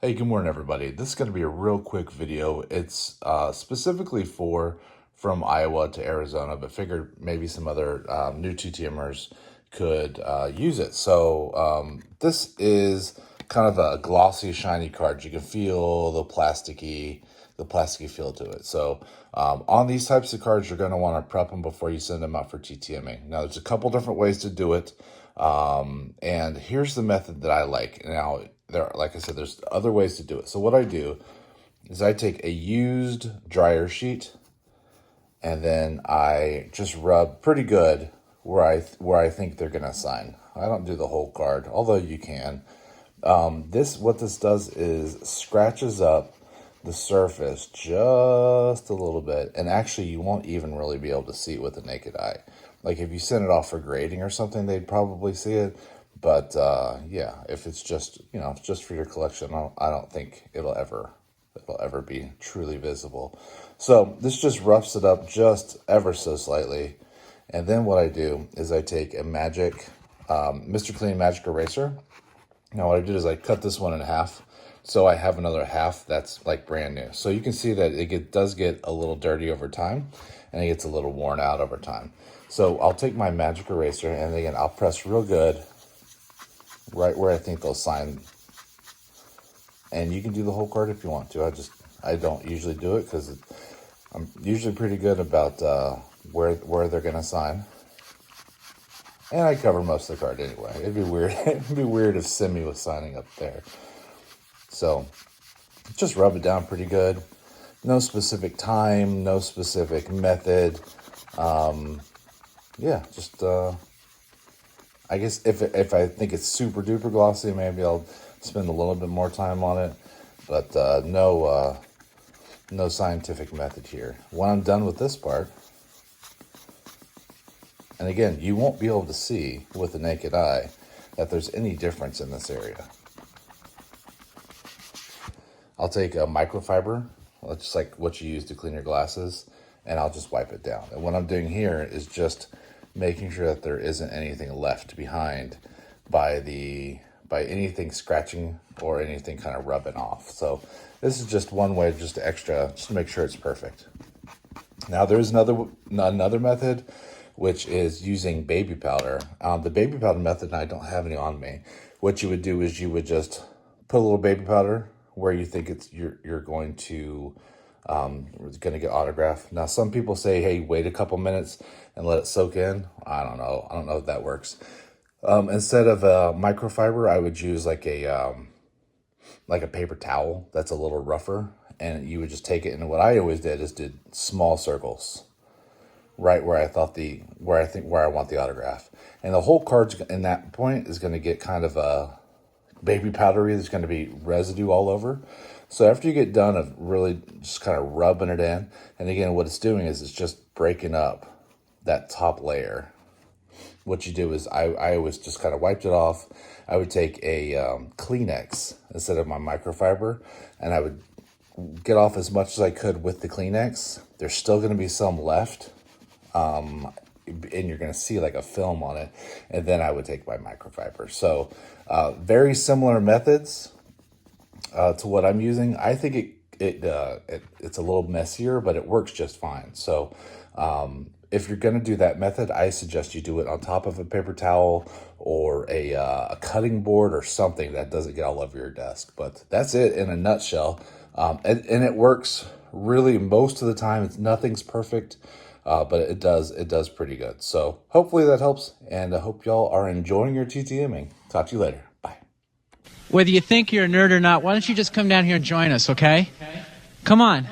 Hey, good morning, everybody. This is going to be a real quick video. It's specifically from Iowa to Arizona, but figured maybe some other new TTMers could use it. So this is kind of a glossy, shiny card. You can feel the plasticky feel to it. So on these types of cards, you're going to want to prep them before you send them out for TTMing. Now, there's a couple different ways to do it. And here's the method that I like. Now, like I said, there's other ways to do it. So what I do is I take a used dryer sheet and then I just rub pretty good where I think they're gonna sign. I don't do the whole card, although you can. What this does is scratches up the surface just a little bit, and actually you won't even really be able to see it with the naked eye. Like if you send it off for grading or something, they'd probably see it. But yeah, if it's just it's just for your collection, I don't think it'll ever be truly visible. So this just roughs it up just ever so slightly, and then what I do is I take a Mr. Clean Magic Eraser. Now what I did is I cut this one in half, so I have another half that's like brand new. So you can see that it does get a little dirty over time, and it gets a little worn out over time. So I'll take my magic eraser, and again, I'll press real good right where I think they'll sign. And you can do the whole card if you want to. I don't usually do it because I'm usually pretty good about where they're gonna sign. And I cover most of the card anyway. It'd be weird. It'd be weird if Simi was signing up there. So just rub it down pretty good. No specific time, no specific method. Yeah, just I guess if I think it's super duper glossy, maybe I'll spend a little bit more time on it. But no scientific method here. When I'm done with this part, and again, you won't be able to see with the naked eye that there's any difference in this area. I'll take a microfiber, just like what you use to clean your glasses, and I'll just wipe it down. And what I'm doing here is just making sure that there isn't anything left behind by anything scratching or anything kind of rubbing off. So this is just one way, just to make sure it's perfect. Now there's another method, which is using baby powder. The baby powder method, and I don't have any on me. What you would do is you would just put a little baby powder where you think you're going to get autographed. Now some people say, hey, wait a couple minutes and let it soak in. I don't know if that works. Instead of a microfiber, I would use like a paper towel that's a little rougher, and you would just take it. And what I always did is did small circles right where I want the autograph. And the whole card's in that point is going to get kind of a baby powdery. There's going to be residue all over. So after you get done of really just kind of rubbing it in, and again, what it's doing is it's just breaking up that top layer. What you do is I always just kind of wiped it off. I would take a Kleenex instead of my microfiber, and I would get off as much as I could with the Kleenex. There's still going to be some left, and you're going to see like a film on it, and then I would take my microfiber. So very similar methods to what I'm using. I think it's a little messier, but it works just fine. So if you're going to do that method, I suggest you do it on top of a paper towel or a cutting board or something that doesn't get all over your desk. But that's it in a nutshell. And it works really most of the time. Nothing's perfect, but it does pretty good. So hopefully that helps, and I hope y'all are enjoying your TTMing. Talk to you later. Bye. Whether you think you're a nerd or not, why don't you just come down here and join us, okay? Come on.